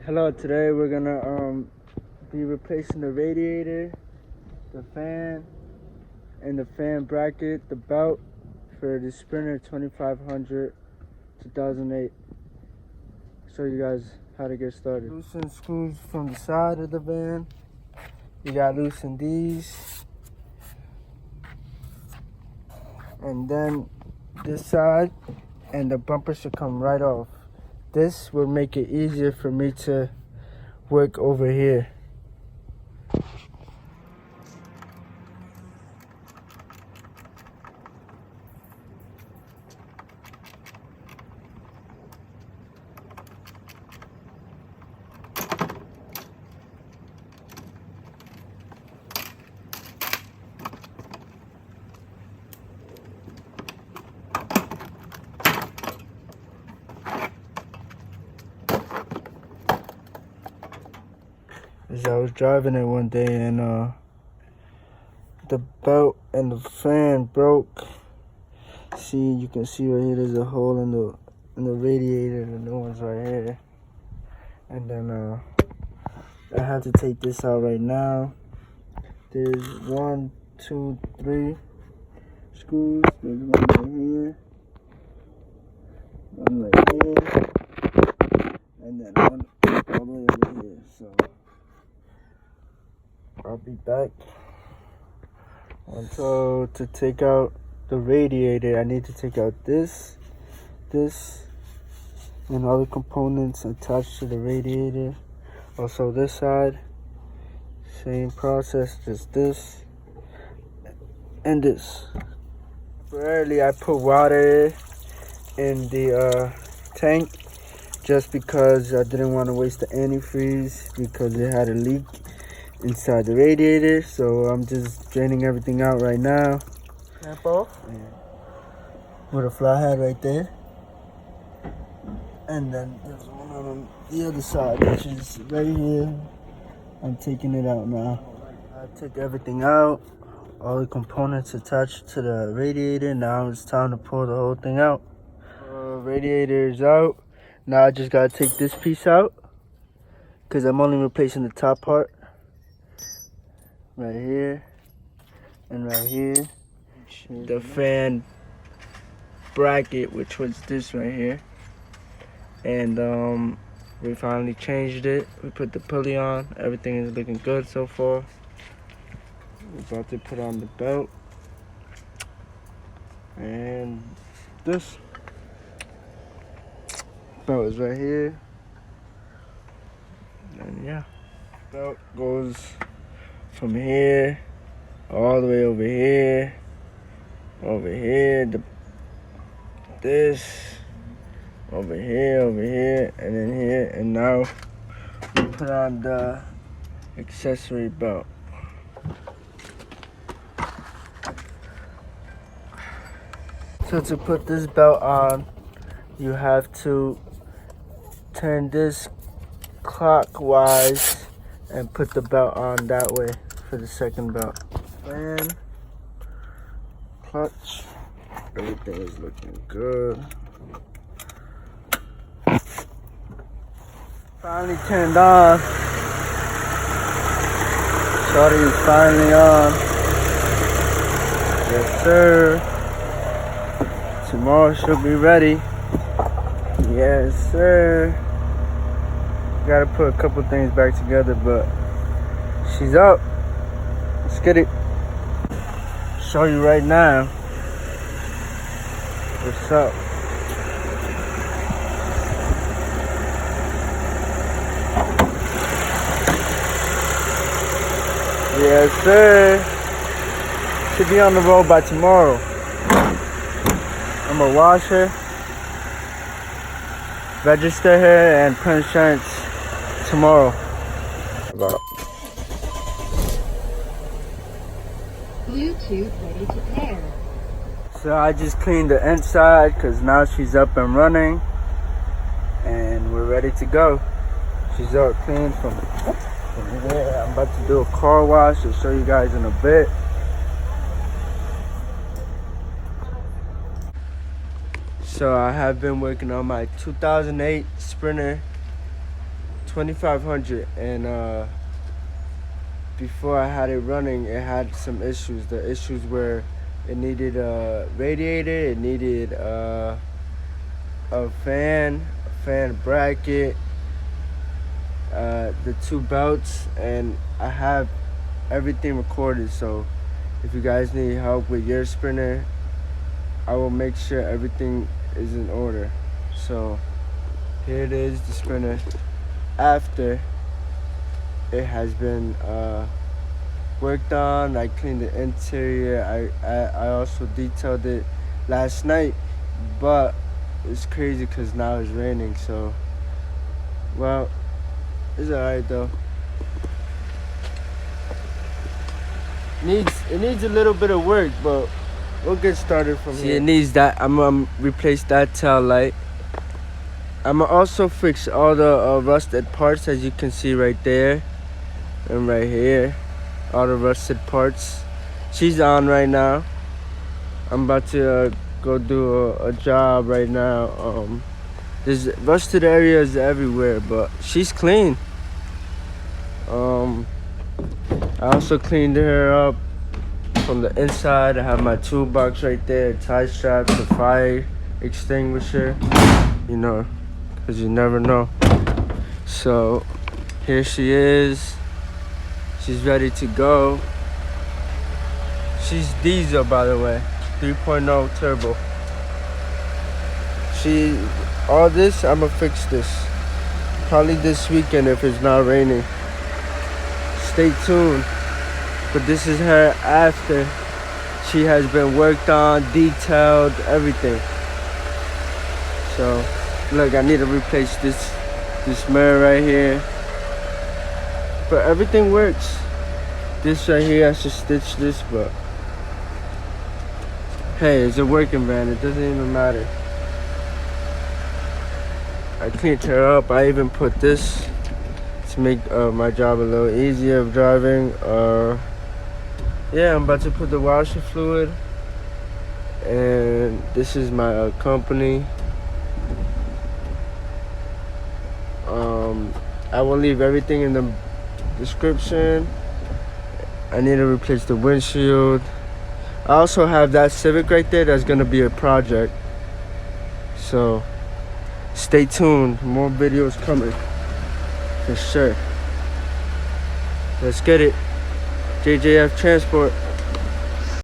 Hello, today we're gonna be replacing the radiator, the fan, and the fan bracket, the belt for the Sprinter 2500 2008. Show you guys how to get started. Loosen screws from the side of the van. You gotta loosen these, and then this side, and the bumper should come right off. This will make it easier for me to work over here. As I was driving it one day, and the belt and the fan broke. See, you can see right here, there's a hole in the radiator. The new one's right here. And then I have to take this out right now. There's 1, 2, 3 screws. There's one right here, one right here, and then one all the way over here. So I'll be back. And so to take out the radiator, I need to take out this, and all the components attached to the radiator. Also this side, same process, just this and this. Rarely I put water in the tank just because I didn't want to waste the antifreeze because it had a leak inside the radiator. So I'm just draining everything out right now. Snap off. With a fly head right there. And then there's one on the other side, which is right here. I'm taking it out now. I took everything out, all the components attached to the radiator. Now it's time to pull the whole thing out. Radiator is out. Now I just gotta take this piece out because I'm only replacing the top part. Right here and right here. The fan bracket, which was this right here. And we finally changed it. We put the pulley on. Everything is looking good so far. We're about to put on the belt. And this belt is right here. And yeah, belt goes from here all the way over here, this, over here, and then here. And now we put on the accessory belt. So to put this belt on, you have to turn this clockwise and put the belt on that way for the second belt. Fan, clutch, everything is looking good. Finally turned on. Shorty is finally on. Yes, sir. Tomorrow she'll be ready. Yes, sir. Gotta put a couple things back together, but she's up. Let's get it. Show you right now what's up. Yes, sir. Should be on the road by tomorrow. I'm gonna wash her, register her, and put insurance tomorrow. Bluetooth ready to pair. So I just cleaned the inside because now she's up and running and we're ready to go. She's all clean from here. I'm about to do a car wash. I'll show you guys in a bit. So I have been working on my 2008 Sprinter $2,500, and before I had it running, it had some issues. The issues were it needed a radiator, it needed a fan bracket, the 2 belts, and I have everything recorded. So if you guys need help with your Sprinter, I will make sure everything is in order. So here it is, the Sprinter after it has been worked on. I cleaned the interior. I also detailed it last night, but it's crazy because now it's raining. So, well, it's alright though. It needs a little bit of work, but we'll get started from here. It needs that. I'm gonna replace that tail light. I'm gonna also fix all the rusted parts, as you can see right there and right here. All the rusted parts. She's on right now. I'm about to go do a job right now. There's rusted areas everywhere, but she's clean. I also cleaned her up from the inside. I have my toolbox right there, tie straps, a fire extinguisher, you know, because you never know. So here she is. She's ready to go. She's diesel, by the way, 3.0 turbo. All this, I'ma fix this probably this weekend if it's not raining. Stay tuned. But this is her after she has been worked on, detailed, everything. So look, I need to replace this mirror right here, but everything works. This right here, I should stitch this, but hey, it's a working van, it doesn't even matter. I cleaned her up. I even put this to make my job a little easier of driving. Yeah, I'm about to put the washer fluid, and this is my company. I will leave everything in the description. I need to replace the windshield. I also have that Civic right there that's gonna be a project. So stay tuned, more videos coming for sure. Let's get it. JJF Transport.